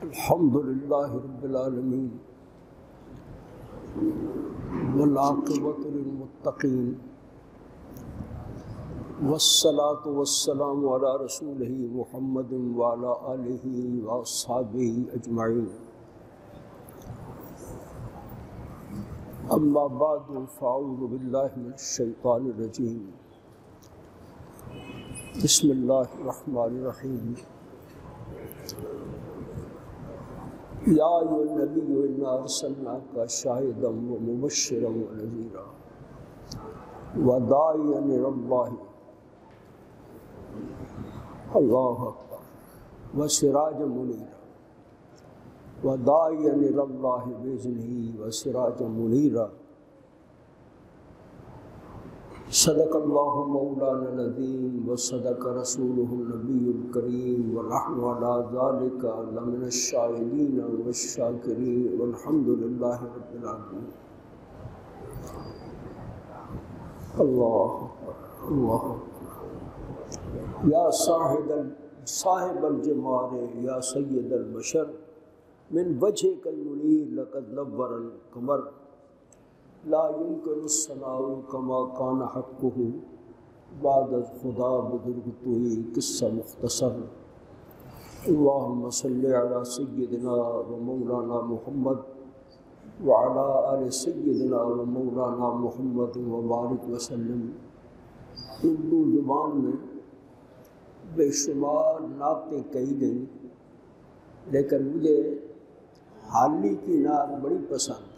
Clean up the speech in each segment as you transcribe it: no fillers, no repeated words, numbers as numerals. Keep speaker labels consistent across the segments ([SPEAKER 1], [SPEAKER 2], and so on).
[SPEAKER 1] الحمد للہ رب العالمین والعاقبۃ للمتقین والصلاة والسلام علی رسولہ محمد وعلی آلہ واصحابہ اجمعین، اما بعد فاعوذ باللہ من الشیطان الرجیم، بسم اللہ الرحمن الرحیم۔ یا ایھا النبی انا ارسلناک شاہدا ومبشرا ونذیرا وداعیا الی اللہ، اللہ اکبر، وسراجا منیرا، وداعیا الی اللہ باذنہ وسراجا منیرا۔ صدق اللہ مولانا العظیم وصدق رسولہ النبی الکریم ونحن علی ذلک لمن الشاہدین والشاکرین والحمد للہ رب العالمین۔ اللہ اکبر، اللہ اکبر۔ یا صاحب الجمال یا سید البشر من وجهک المنیر لقد نور القمر، لا يمكن الثناء كما كان حقه بعد خدا بزرگتو قصہ مختصر۔ اللہم صلی علی سیدنا و مولانا محمد وعلی آل سیدنا و مولانا محمد وبارک وسلم۔ اردو زبان میں بے شمار نعتیں کہی گئیں، لیکن مجھے حالی کی نعت بڑی پسند ہے۔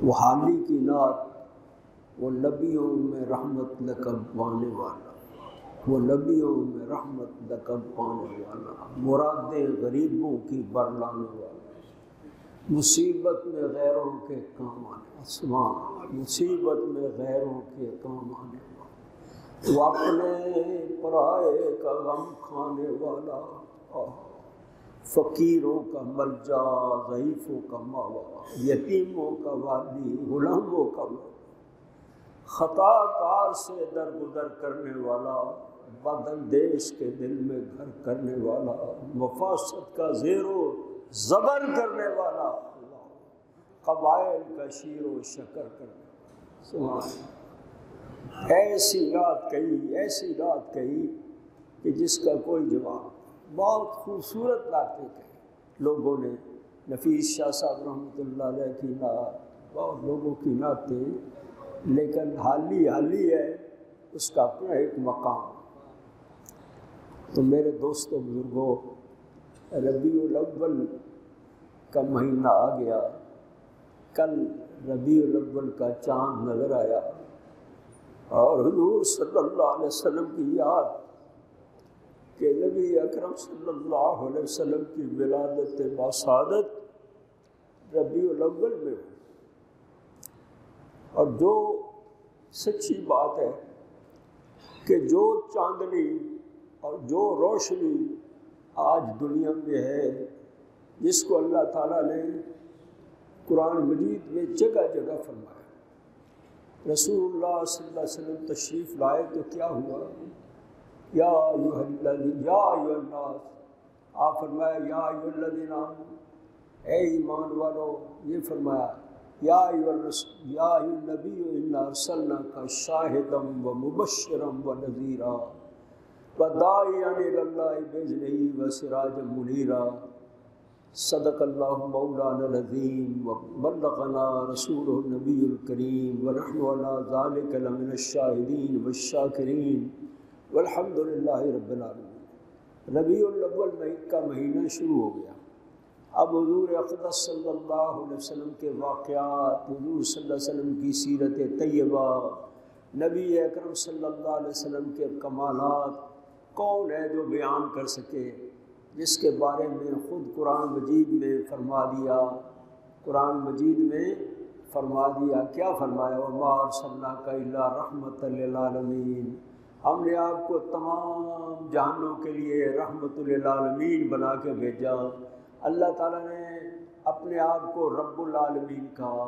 [SPEAKER 1] وہ حالی کی نعت وہ نبیوں میں رحمت لقب پانے والا، وہ نبیوں میں رحمت لقب پانے والا، مرادیں غریبوں کی برلانے والا، مصیبت میں غیروں کے کام آنے والا، مصیبت میں غیروں کے کام آنے والا، وہ اپنے پرائے کا غم کھانے والا، فقیروں کا ملجا، ضعیفوں کا ماوا، یتیموں کا والی، غلاموں کا مولا، خطا کار سے درگزر کرنے والا، بداندیش کے دل میں گھر کرنے والا، مفاسد کا زیر و زبر کرنے والا، قبائل کا شیر و شکر کرنے والا۔ سبحان، ایسی رات کہی، ایسی رات کہی کہ جس کا کوئی جواب۔ بہت خوبصورت باتیں کہیں لوگوں نے، نفیس شاہ صاحب رحمۃ اللہ علیہ کی نعت، بہت لوگوں کی نعتیں، لیکن حالی ہے، اس کا اپنا ایک مقام۔ تو میرے دوستوں بزرگوں، ربیع الاول کا مہینہ آ گیا، کل ربیع الاول کا چاند نظر آیا، اور حضور صلی اللہ علیہ وسلم کی یاد کہ نبی اکرم صلی اللہ علیہ وسلم کی ولادت باسعادت ربیع الاول میں ہوئی۔ اور جو سچی بات ہے کہ جو چاندنی اور جو روشنی آج دنیا میں ہے، جس کو اللہ تعالیٰ نے قرآن مجید میں جگہ جگہ فرمایا، رسول اللہ صلی اللہ علیہ وسلم تشریف لائے تو کیا ہوا؟ یا ایھا الناس، آپ فرمایا یا ایھا الذین آمنوا، اے ایمان والو، یہ فرمایا یا ایھا النبی انا ارسلناک شاہدا ومبشرا ونذیرا وداعیا الی اللہ باذنہ وسراجا منیرا۔ صدق اللہ مولانا العظیم وبلغنا رسولہ النبی الکریم ونحن علی ذلک لمن الشاہدین والشاکرین والحمد للہ رب العالمین۔ ربیع الاول کا مہینہ شروع ہو گیا۔ اب حضور اقدس صلی اللہ علیہ وسلم کے واقعات، حضور صلی اللہ علیہ وسلم کی سیرت طیبہ، نبی اکرم صلی اللہ علیہ وسلم کے کمالات کون ہے جو بیان کر سکے، جس کے بارے میں خود قرآن مجید میں فرما دیا، قرآن مجید میں فرما دیا، کیا فرمایا؟ وما ارسلناک الا رحمۃ للعالمین، ہم نے آپ کو تمام جہانوں کے لیے رحمت للعالمین بنا کے بھیجا۔ اللہ تعالیٰ نے اپنے آپ کو رب العالمین کہا،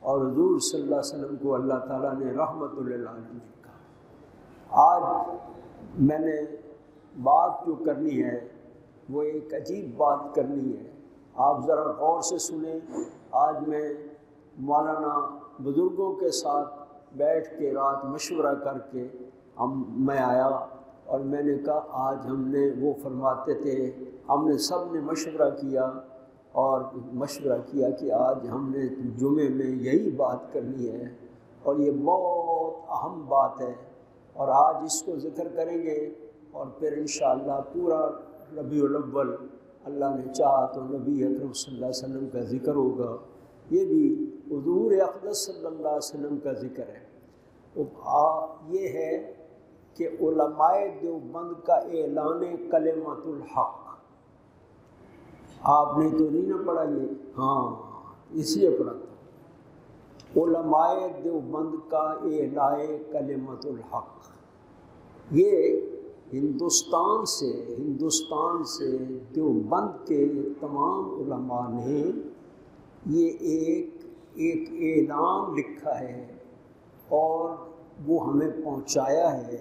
[SPEAKER 1] اور حضور صلی اللہ علیہ وسلم کو اللہ تعالیٰ نے رحمت للعالمین کہا۔ آج میں نے بات جو کرنی ہے وہ ایک عجیب بات کرنی ہے۔ آپ ذرا غور سے سنیں۔ آج میں مولانا بزرگوں کے ساتھ بیٹھ کے رات مشورہ کر کے میں آیا اور میں نے کہا آج ہم نے، وہ فرماتے تھے ہم نے سب نے مشورہ کیا اور مشورہ کیا کہ آج ہم نے جمعے میں یہی بات کرنی ہے اور یہ بہت اہم بات ہے، اور آج اس کو ذکر کریں گے اور پھر انشاءاللہ پورا ربیع الاول اللہ نے چاہا تو نبی اکرم صلی اللہ علیہ وسلم کا ذکر ہوگا۔ یہ بھی حضور اقدس صلی اللہ علیہ وسلم کا ذکر ہے۔ یہ ہے کہ علماء دیوبند کا اعلان کلمۃ الحق، آپ نے تو نہیں نہ پڑھا یہ؟ ہاں، اس لیے پڑھا تھا۔ علماء دیوبند کا اعلان کلمۃ الحق، یہ ہندوستان سے دیوبند کے تمام علماء نے یہ ایک اعلان لکھا ہے اور وہ ہمیں پہنچایا ہے،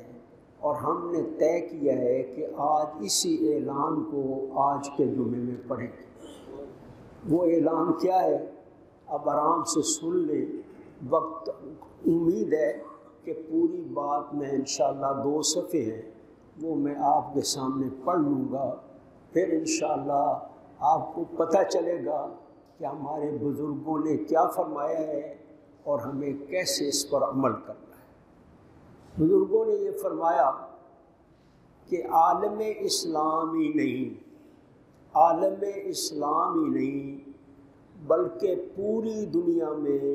[SPEAKER 1] اور ہم نے طے کیا ہے کہ آج اسی اعلان کو آج کے جمعے میں پڑھیں گے۔ وہ اعلان کیا ہے؟ اب آرام سے سن لیں، وقت امید ہے کہ پوری بات میں انشاءاللہ 2 صفحے ہیں وہ میں آپ کے سامنے پڑھ لوں گا، پھر انشاءاللہ آپ کو پتہ چلے گا کہ ہمارے بزرگوں نے کیا فرمایا ہے اور ہمیں کیسے اس پر عمل کرنا ہے۔ بزرگوں نے یہ فرمایا کہ عالم اسلامی نہیں بلکہ پوری دنیا میں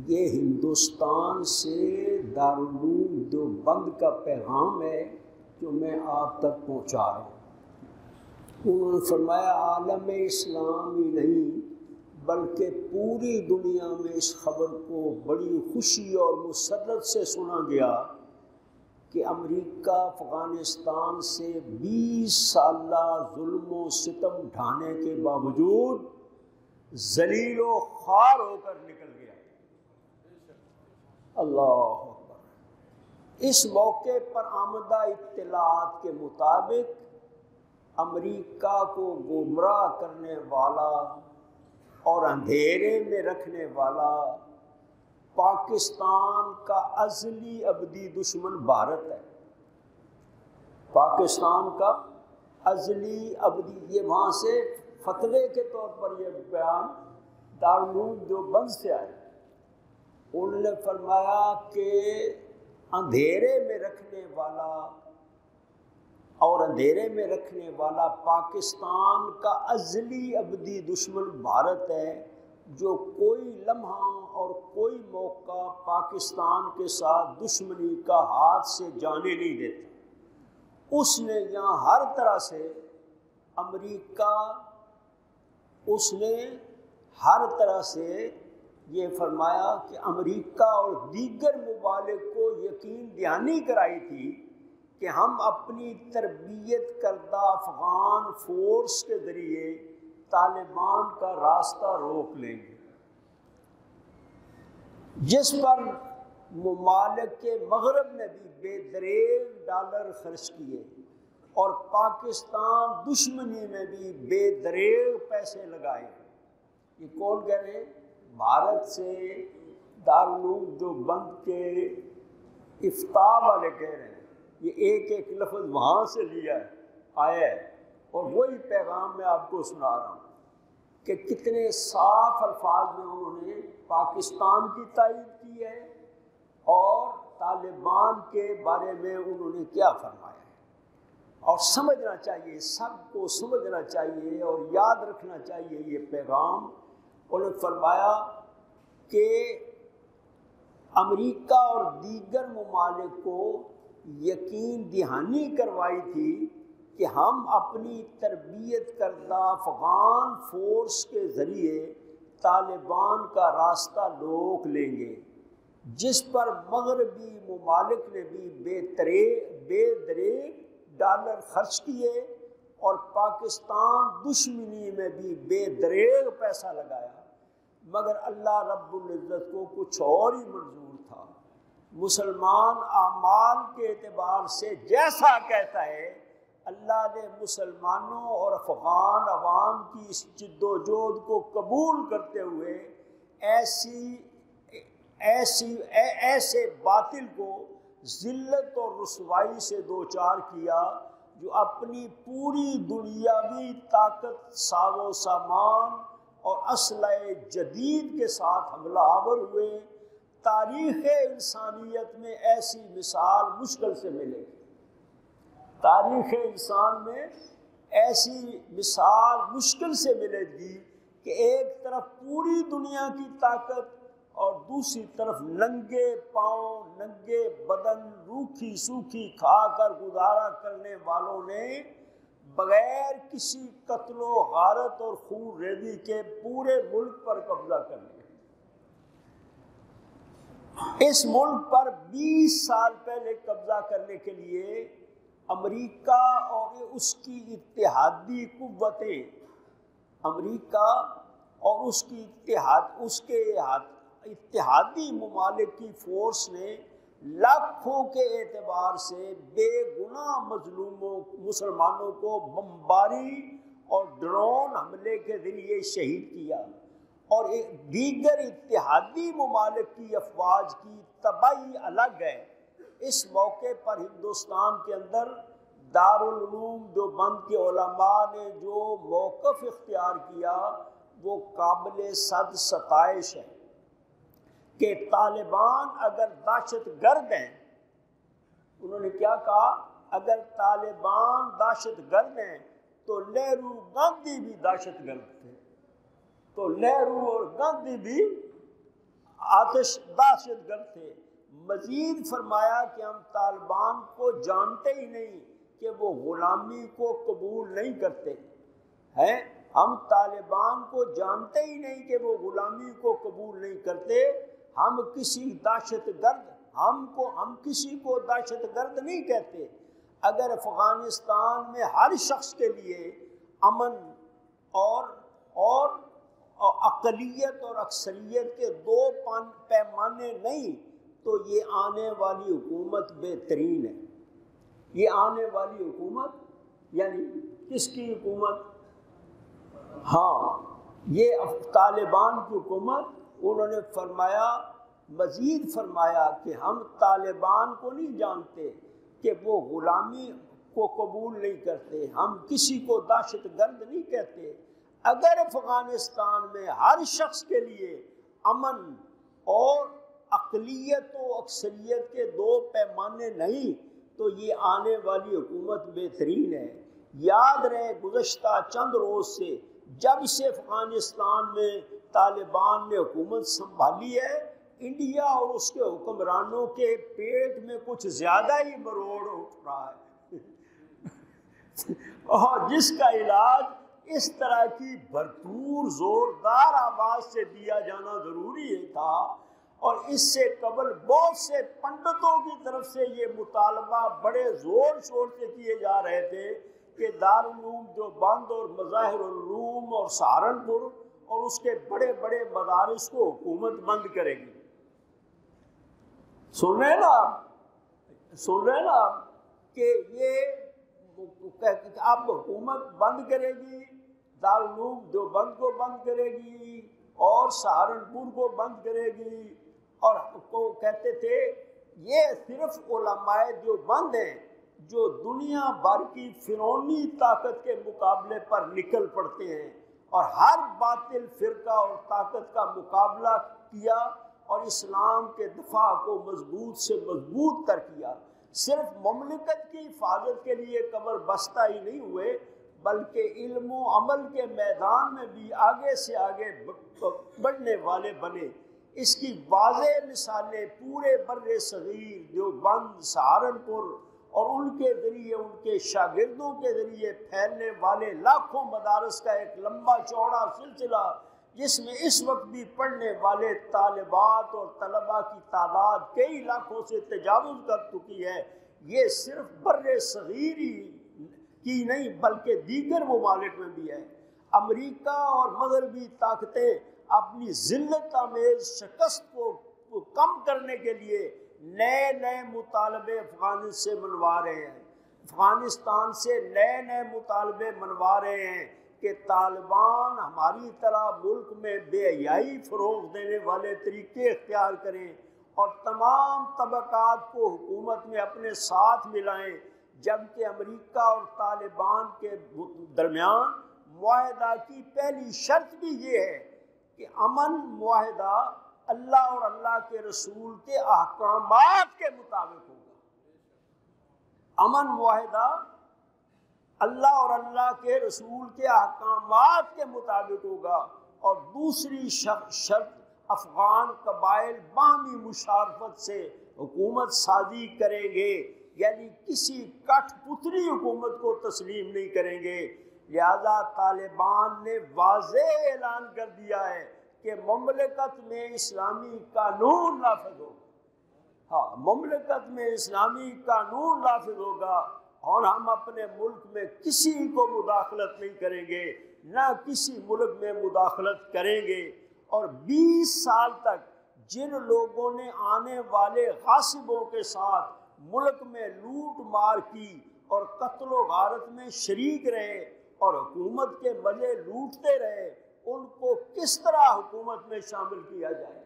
[SPEAKER 1] یہ ہندوستان سے دارالعلوم دیوبند کا پیغام ہے جو میں آپ تک پہنچا رہا ہوں۔ انہوں نے فرمایا عالم اسلامی نہیں بلکہ پوری دنیا میں اس خبر کو بڑی خوشی اور مسرت سے سنا گیا کہ امریکہ افغانستان سے 20 سالہ ظلم و ستم ڈھانے کے باوجود ذلیل و خوار ہو کر نکل گیا۔ اللہ اکبر۔ اس موقع پر آمدہ اطلاعات کے مطابق امریکہ کو گمراہ کرنے والا اور اندھیرے میں رکھنے والا پاکستان کا ازلی ابدی دشمن بھارت ہے۔ پاکستان کا ازلی ابدی، یہ وہاں سے فتوے کے طور پر یہ بیان دارالعلوم دیوبند سے آئے۔ انہوں نے فرمایا کہ اندھیرے میں رکھنے والا پاکستان کا ازلی ابدی دشمن بھارت ہے، جو کوئی لمحہ اور کوئی موقع پاکستان کے ساتھ دشمنی کا ہاتھ سے جانے نہیں دیتا۔ اس نے یہاں ہر طرح سے یہ فرمایا کہ امریکہ اور دیگر ممالک کو یقین دہانی کرائی تھی کہ ہم اپنی تربیت کردہ افغان فورس کے ذریعے طالبان کا راستہ روک لیں گے، جس پر ممالک کے مغرب نے بھی بے دریغ ڈالر خرچ کیے اور پاکستان دشمنی میں بھی بے دریغ پیسے لگائے۔ یہ کون کہہ رہے ہیں؟ بھارت سے دارالعلوم دیوبند کے افتاء والے کہہ رہے ہیں۔ یہ ایک لفظ وہاں سے آیا ہے اور وہی پیغام میں آپ کو سنا رہا ہوں کہ کتنے صاف الفاظ میں انہوں نے پاکستان کی تائید کی ہے اور طالبان کے بارے میں انہوں نے کیا فرمایا ہے۔ اور سمجھنا چاہیے، سب کو سمجھنا چاہیے اور یاد رکھنا چاہیے یہ پیغام۔ انہوں نے فرمایا کہ امریکہ اور دیگر ممالک کو یقین دہانی کروائی تھی کہ ہم اپنی تربیت کردہ افغان فورس کے ذریعے طالبان کا راستہ روک لیں گے، جس پر مغربی ممالک نے بھی بے دریغ ڈالر خرچ کیے اور پاکستان دشمنی میں بھی بے دریغ پیسہ لگایا، مگر اللہ رب العزت کو کچھ اور ہی منظور تھا۔ مسلمان اعمال کے اعتبار سے جیسا کہتا ہے اللہ نے مسلمانوں اور افغان عوام کی اس جد و جہد کو قبول کرتے ہوئے ایسے باطل کو ذلت اور رسوائی سے دوچار کیا جو اپنی پوری دنیاوی طاقت، ساز و سامان اور اسلحہ جدید کے ساتھ حملہ آور ہوئے۔ تاریخ انسانیت میں ایسی مثال مشکل سے ملے گی، تاریخ انسان میں ایسی مثال مشکل سے ملے گی کہ ایک طرف پوری دنیا کی طاقت اور دوسری طرف ننگے پاؤں، ننگے بدن، روکھی سوکھی کھا کر گزارا کرنے والوں نے بغیر کسی قتل و غارت اور خون ریزی کے پورے ملک پر قبضہ کر لیا۔ اس ملک پر 20 سال پہلے قبضہ کرنے کے لیے امریکہ اور اس کی اتحادی قوتیں، امریکہ اور اس کے اتحادی ممالک کی فورس نے لاکھوں کے اعتبار سے بے گناہ مظلوموں مسلمانوں کو بمباری اور ڈرون حملے کے ذریعے شہید کیا، اور دیگر اتحادی ممالک کی افواج کی تباہی الگ ہے۔ اس موقع پر ہندوستان کے اندر دارالعلوم دیوبند کے علماء نے جو موقف اختیار کیا وہ قابل صد ستائش ہے کہ طالبان اگر دہشت گرد ہیں، انہوں نے کیا کہا، اگر طالبان دہشت گرد ہیں تو نہرو گاندھی بھی دہشت گرد تھے، تو نہرو اور گاندھی بھی دہشت گرد تھے۔ مزید فرمایا کہ ہم طالبان کو جانتے ہی نہیں کہ وہ غلامی کو قبول نہیں کرتے ہیں، ہم طالبان کو جانتے ہی نہیں کہ وہ غلامی کو قبول نہیں کرتے، ہم کسی کو دہشت گرد نہیں کہتے۔ اگر افغانستان میں ہر شخص کے لیے امن اور اقلیت اور اکثریت کے دو پیمانے نہیں تو یہ آنے والی حکومت بہترین ہے۔ یہ آنے والی حکومت یعنی کس کی حکومت؟ ہاں، یہ طالبان کی حکومت۔ انہوں نے مزید فرمایا کہ ہم طالبان کو نہیں جانتے کہ وہ غلامی کو قبول نہیں کرتے، ہم کسی کو دہشت گرد نہیں کہتے۔ اگر افغانستان میں ہر شخص کے لیے امن اور اقلیت و اکثریت کے دو پیمانے نہیں تو یہ آنے والی حکومت بہترین ہے۔ یاد رہے گزشتہ چند روز سے جب سے افغانستان میں طالبان نے حکومت سنبھالی ہے، انڈیا اور اس کے حکمرانوں کے پیٹ میں کچھ زیادہ ہی مروڑ اٹھ رہا ہے اور جس کا علاج اس طرح کی بھرپور زوردار آواز سے دیا جانا ضروری تھا۔ اور اس سے قبل بہت سے پنڈتوں کی طرف سے یہ مطالبہ بڑے زور شور سے کیے جا رہے تھے کہ دارالعلوم دیوبند اور مظاہر العلوم اور سہارنپور اور اس کے بڑے بڑے مدارس کو حکومت بند کرے گی۔ سن رہے نا کہ یہ اب حکومت بند کرے گی، دارالعلوم دیوبند کو بند کرے گی اور سہارنپور کو بند کرے گی، اور کو کہتے تھے یہ صرف علماء دیوبند ہیں جو دنیا بھر کی فرعونی طاقت کے مقابلے پر نکل پڑتے ہیں اور ہر باطل فرقہ اور طاقت کا مقابلہ کیا اور اسلام کے دفاع کو مضبوط سے مضبوط تر کیا۔ صرف مملکت کی حفاظت کے لیے کمر بستہ ہی نہیں ہوئے بلکہ علم و عمل کے میدان میں بھی آگے سے آگے بڑھنے والے بنے۔ اس کی واضح مثالیں پورے بر صغیر دیوبند، سہارنپور اور ان کے ذریعے ان کے شاگردوں کے ذریعے پھیلنے والے لاکھوں مدارس کا ایک لمبا چوڑا سلسلہ، جس میں اس وقت بھی پڑھنے والے طالبات اور طلباء کی تعداد کئی لاکھوں سے تجاوز کر چکی ہے۔ یہ صرف بر صغیر کی نہیں بلکہ دیگر ممالک میں بھی ہے۔ امریکہ اور مغربی طاقتیں اپنی ذلت آمیز شکست کو کم کرنے کے لیے نئے مطالبے افغان سے منوا رہے ہیں۔ افغانستان سے نئے نئے مطالبے منوا رہے ہیں کہ طالبان ہماری طرح ملک میں بے حیائی فروغ دینے والے طریقے اختیار کریں اور تمام طبقات کو حکومت میں اپنے ساتھ ملائیں، جبکہ امریکہ اور طالبان کے درمیان معاہدہ کی پہلی شرط بھی یہ ہے کہ امن معاہدہ اللہ اور اللہ کے رسول کے احکامات کے مطابق ہوگا۔ امن معاہدہ اللہ اور اللہ کے رسول کے احکامات کے مطابق ہوگا، اور دوسری شرط افغان قبائل باہمی مشارفت سے حکومت سازی کریں گے، یعنی کسی کٹھ پتلی حکومت کو تسلیم نہیں کریں گے۔ لہذا طالبان نے واضح اعلان کر دیا ہے کہ مملکت میں اسلامی قانون نافذ ہوگا۔ ہاں، مملکت میں اسلامی قانون نافذ ہوگا، اور ہم اپنے ملک میں کسی کو مداخلت نہیں کریں گے، نہ کسی ملک میں مداخلت کریں گے۔ اور 20 سال تک جن لوگوں نے آنے والے غاصبوں کے ساتھ ملک میں لوٹ مار کی اور قتل و غارت میں شریک رہے اور حکومت کے مزے لوٹتے رہے، ان کو کس طرح حکومت میں شامل کیا جائے؟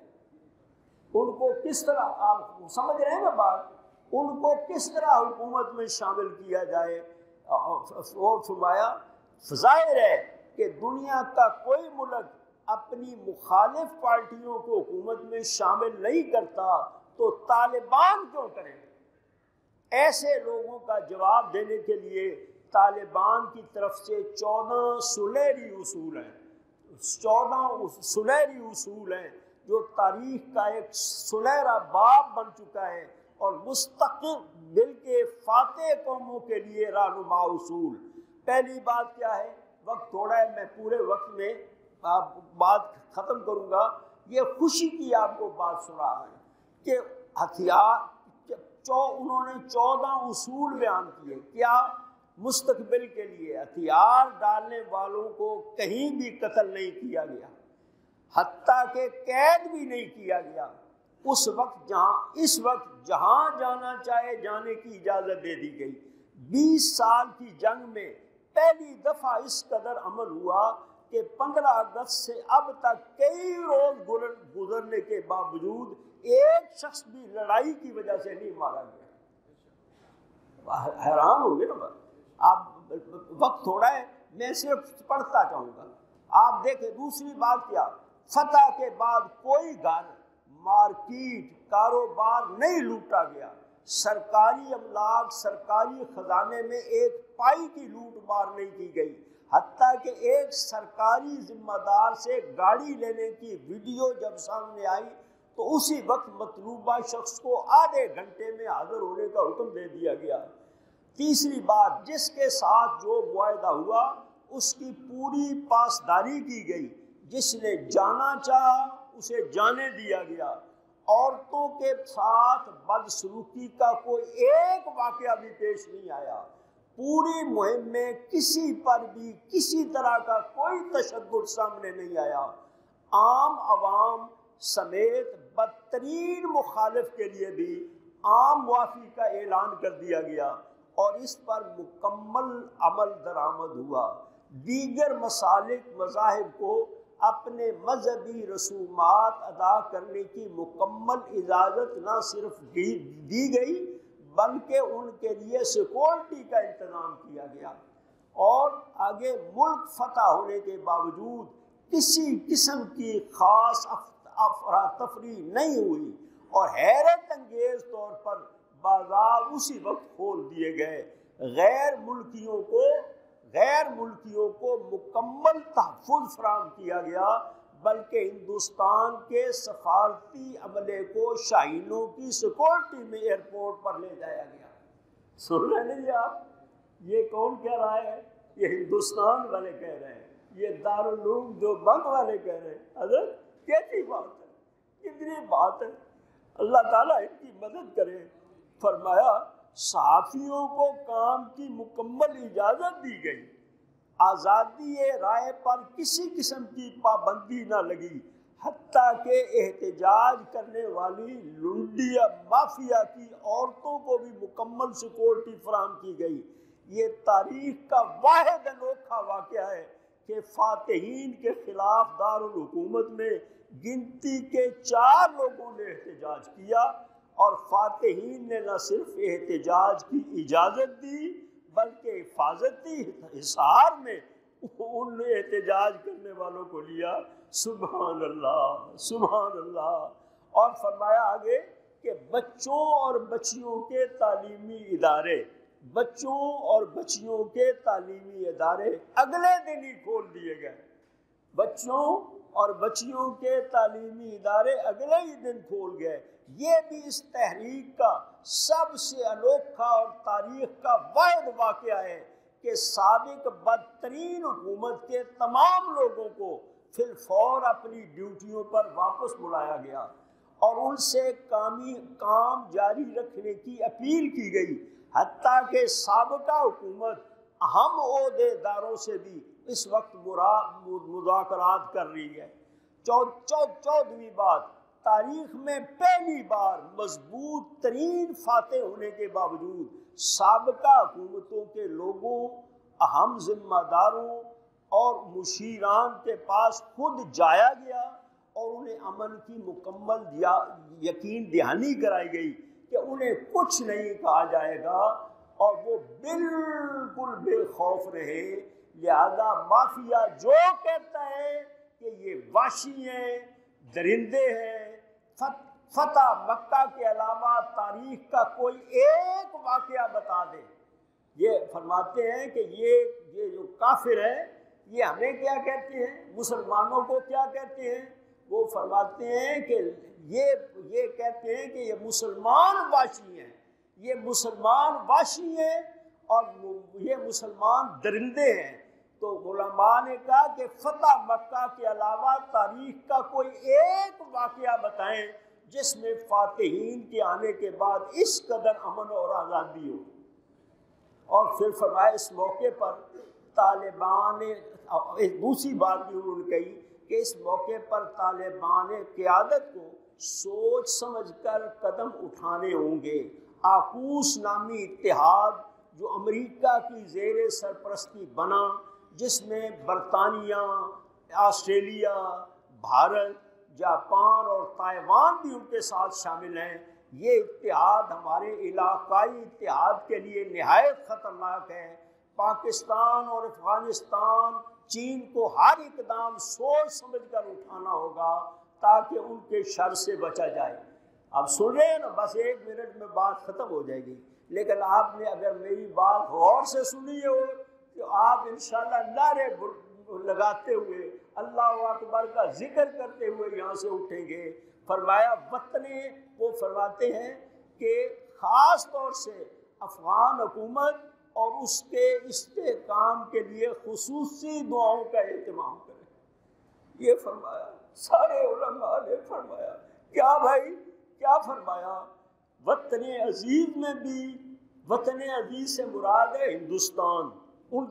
[SPEAKER 1] ان کو کس طرح، آپ سمجھ رہے ہیں نا بات، ان کو کس طرح حکومت میں شامل کیا جائے؟ اور فرمایا ظاہر ہے کہ دنیا کا کوئی ملک اپنی مخالف پارٹیوں کو حکومت میں شامل نہیں کرتا، تو طالبان کیوں کریں؟ ایسے لوگوں کا جواب دینے کے لیے طالبان کی طرف سے 14 سنہری اصول ہیں، 14 سنہری اصول ہیں جو تاریخ کا ایک سنہرا باب بن چکا ہے، اور مستقبل کے فاتح قوموں کے لیے رہنما اصول۔ پہلی بات کیا ہے؟ وقت تھوڑا ہے، میں پورے وقت میں بات ختم کروں گا۔ یہ خوشی کی آپ کو بات سنا رہا ہے کہ ہتھیار، انہوں نے 14 اصول بیان کیے۔ کیا؟ مستقبل کے لیے ہتھیار ڈالنے والوں کو کہیں بھی قتل نہیں کیا گیا، حتیٰ کہ قید بھی نہیں کیا گیا۔ اس وقت جہاں جانا چاہے جانے کی اجازت دے دی گئی۔ 20 سال کی جنگ میں پہلی دفعہ اس قدر امن ہوا کہ 15 اگست سے اب تک کئی روز گزرنے کے باوجود ایک شخص بھی لڑائی کی وجہ سے نہیں مارا گیا۔ حیران ہوں گے نا بات۔ آپ وقت تھوڑا ہے، میں صرف پڑھتا جاؤں گا۔ آپ دیکھیں دوسری بات کیا؟ فتح کے بعد کوئی گھر، مارکیٹ، کاروبار نہیں لوٹا گیا۔ سرکاری املاک، سرکاری خزانے میں ایک پائی کی لوٹ مار نہیں کی گئی، حتیٰ کہ ایک سرکاری ذمہ دار سے گاڑی لینے کی ویڈیو جب سامنے آئی تو اسی وقت مطلوبہ شخص کو آدھے گھنٹے میں حاضر ہونے کا حکم دے دیا گیا۔ تیسری بات، جس کے ساتھ جو معاہدہ ہوا اس کی پوری پاسداری کی گئی، جس نے جانا چاہا اسے جانے دیا گیا۔ عورتوں کے ساتھ بدسلوکی کا کوئی ایک واقعہ بھی پیش نہیں آیا۔ پوری مہم میں کسی پر بھی کسی طرح کا کوئی تشدد سامنے نہیں آیا۔ عام عوام سمیت بدترین مخالف کے لیے بھی عام معافی کا اعلان کر دیا گیا، اور اس پر مکمل عمل درآمد ہوا۔ دیگر مسالک مذاہب کو اپنے مذہبی رسومات ادا کرنے کی مکمل اجازت نہ صرف دی گئی بلکہ ان کے لیے سیکورٹی کا انتظام کیا گیا، اور آگے ملک فتح ہونے کے باوجود کسی قسم کی خاص افراتفری نہیں ہوئی، اور حیرت انگیز طور پر بازار اسی وقت کھول دیے گئے۔ غیر ملکیوں کو مکمل تحفظ فراہم کیا گیا، بلکہ ہندوستان کے سفارتی عملے کو شاہینوں کی سیکورٹی میں ایئرپورٹ پر لے جایا گیا۔ سن رہے ہیں آپ؟ یہ کون کہہ رہا ہے؟ یہ ہندوستان والے کہہ رہے ہیں، یہ دارالعلوم دیوبند والے کہہ رہے ہیں۔ حضرت کیسی بات ہے، کتنی بات ہے، اللہ تعالیٰ ان کی مدد کرے۔ فرمایا صحافیوں کو کام کی مکمل اجازت دی گئی، آزادی رائے پر کسی قسم کی پابندی نہ لگی، حتیٰ کہ احتجاج کرنے والی لنڈیا مافیا کی عورتوں کو بھی مکمل سیکورٹی فراہم کی گئی۔ یہ تاریخ کا واحد انوکھا واقعہ ہے کہ فاتحین کے خلاف دارالحکومت میں گنتی کے 4 لوگوں نے احتجاج کیا، اور فاتحین نے نہ صرف احتجاج کی اجازت دی بلکہ حفاظتی حصار میں ان نے احتجاج کرنے والوں کو لیا۔ سبحان اللہ، سبحان اللہ۔ اور فرمایا آگے کہ بچوں اور بچیوں کے تعلیمی ادارے، بچوں اور بچیوں کے تعلیمی ادارے اگلے دن ہی کھول دیے گئے۔ بچوں اور بچیوں کے تعلیمی ادارے اگلے ہی دن کھول گئے۔ یہ بھی اس تحریک کا سب سے انوکھا اور تاریخ کا واحد واقعہ ہے کہ سابق بدترین حکومت کے تمام لوگوں کو فی الفور اپنی ڈیوٹیوں پر واپس بلایا گیا اور ان سے کام جاری رکھنے کی اپیل کی گئی، حتیٰ کہ سابقہ حکومت اہم عہدے داروں سے بھی اس وقت مذاکرات کر رہی ہے۔ 14ویں بات، تاریخ میں پہلی بار مضبوط ترین فاتح ہونے کے باوجود سابقہ حکومتوں کے لوگوں، اہم ذمہ داروں اور مشیران کے پاس خود جایا گیا اور انہیں امن کی مکمل یقین دہانی کرائی گئی کہ انہیں کچھ نہیں کہا جائے گا اور وہ بالکل بے خوف رہے۔ لہذا مافیا جو کہتا ہے کہ یہ وحشی ہیں، درندے ہیں، فتح مکہ کے علاوہ تاریخ کا کوئی ایک واقعہ بتا دے، یہ فرماتے ہیں کہ یہ جو کافر ہے یہ ہمیں کیا کہتے ہیں، مسلمانوں کو کیا کہتے ہیں، وہ فرماتے ہیں کہ یہ کہتے ہیں کہ یہ مسلمان وحشی ہیں، یہ مسلمان وحشی ہیں اور یہ مسلمان درندے ہیں۔ تو علماء نے کہا کہ فتح مکہ کے علاوہ تاریخ کا کوئی ایک واقعہ بتائیں جس میں فاتحین کے آنے کے بعد اس قدر امن اور آزادی ہو۔ اور پھر فرمایا اس موقع پر طالبان، ایک دوسری بات بھی انہوں نے کہی کہ اس موقع پر طالبان قیادت کو سوچ سمجھ کر قدم اٹھانے ہوں گے۔ آکوس نامی اتحاد جو امریکہ کی زیر سرپرستی بنا، جس میں برطانیہ، آسٹریلیا، بھارت، جاپان اور تائیوان بھی ان کے ساتھ شامل ہیں، یہ اتحاد ہمارے علاقائی اتحاد کے لیے نہایت خطرناک ہے۔ پاکستان اور افغانستان، چین کو ہر اقدام سوچ سمجھ کر اٹھانا ہوگا تاکہ ان کے شر سے بچا جائے۔ اب سن رہے ہیں نا، بس 1 منٹ میں بات ختم ہو جائے گی، لیکن آپ نے اگر میری بات غور سے سنی ہو تو آپ انشاءاللہ نعرے لگاتے ہوئے اللہ اکبر کا ذکر کرتے ہوئے یہاں سے اٹھیں گے۔ فرمایا وطنی، وہ فرماتے ہیں کہ خاص طور سے افغان حکومت اور اس کے استحکام کے لیے خصوصی دعاؤں کا اہتمام کریں، یہ فرمایا۔ سارے علماء نے فرمایا کیا بھائی، کیا فرمایا؟ وطن عزیز میں بھی، وطن عزیز سے مراد ہے ہندوستان، ان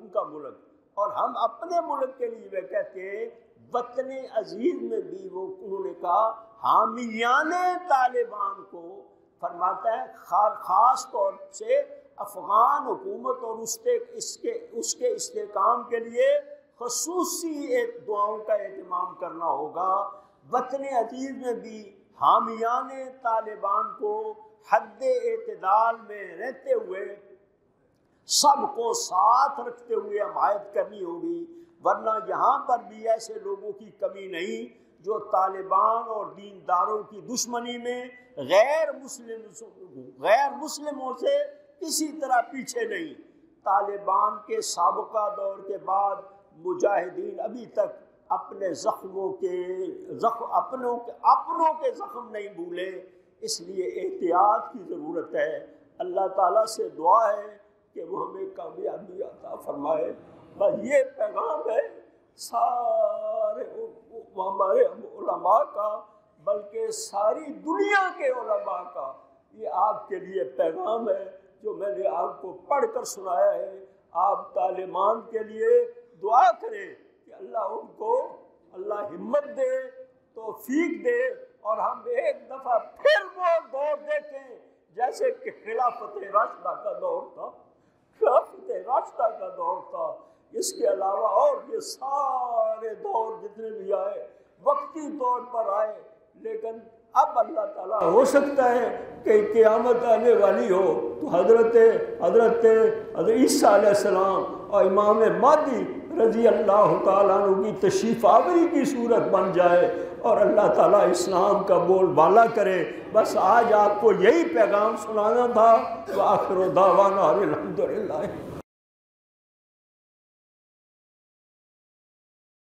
[SPEAKER 1] کا ملک، اور ہم اپنے ملک کے لیے وہ کہتے ہیں وطن عزیز میں بھی، وہ انہوں نے کہا حامیان طالبان کو فرماتا ہے خاص طور سے افغان حکومت اور اس کے استحکام کے لیے خصوصی دعاؤں کا اہتمام کرنا ہوگا۔ وطن عزیز میں بھی حامیان طالبان کو حد اعتدال میں رہتے ہوئے سب کو ساتھ رکھتے ہوئے حمایت کرنی ہوگی، ورنہ یہاں پر بھی ایسے لوگوں کی کمی نہیں جو طالبان اور دینداروں کی دشمنی میں غیر مسلموں سے کسی طرح پیچھے نہیں۔ طالبان کے سابقہ دور کے بعد مجاہدین ابھی تک اپنے اپنوں کے زخم نہیں بھولے، اس لیے احتیاط کی ضرورت ہے۔ اللہ تعالیٰ سے دعا ہے کہ وہ ہمیں کامیابی عطا فرمائے۔ بس یہ پیغام ہے سارے ہمارے علماء کا، بلکہ ساری دنیا کے علماء کا، یہ آپ کے لیے پیغام ہے جو میں نے آپ کو پڑھ کر سنایا ہے۔ آپ طالبان کے لیے دعا کریں کہ اللہ ان کو اللہ ہمت دے، توفیق دے، اور ہم ایک دفعہ پھر وہ دور دیکھیں جیسے کہ خلافت راشدہ کا دور تھا۔ راستہ کا دور تھا، اس کے علاوہ اور یہ سارے دور جتنے بھی آئے وقتی طور پر آئے، لیکن اب اللہ تعالیٰ ہو سکتا ہے کہ قیامت آنے والی ہو تو حضرت عیسیٰ علیہ السلام اور امام مہدی رضی اللہ تعالیٰ عنہ کی تشریف آوری کی صورت بن جائے اور اللہ تعالیٰ اسلام کا بول بالا کرے۔ بس آج آپ کو یہی پیغام سنانا تھا۔ وآخر دعوانا الحمدللہ۔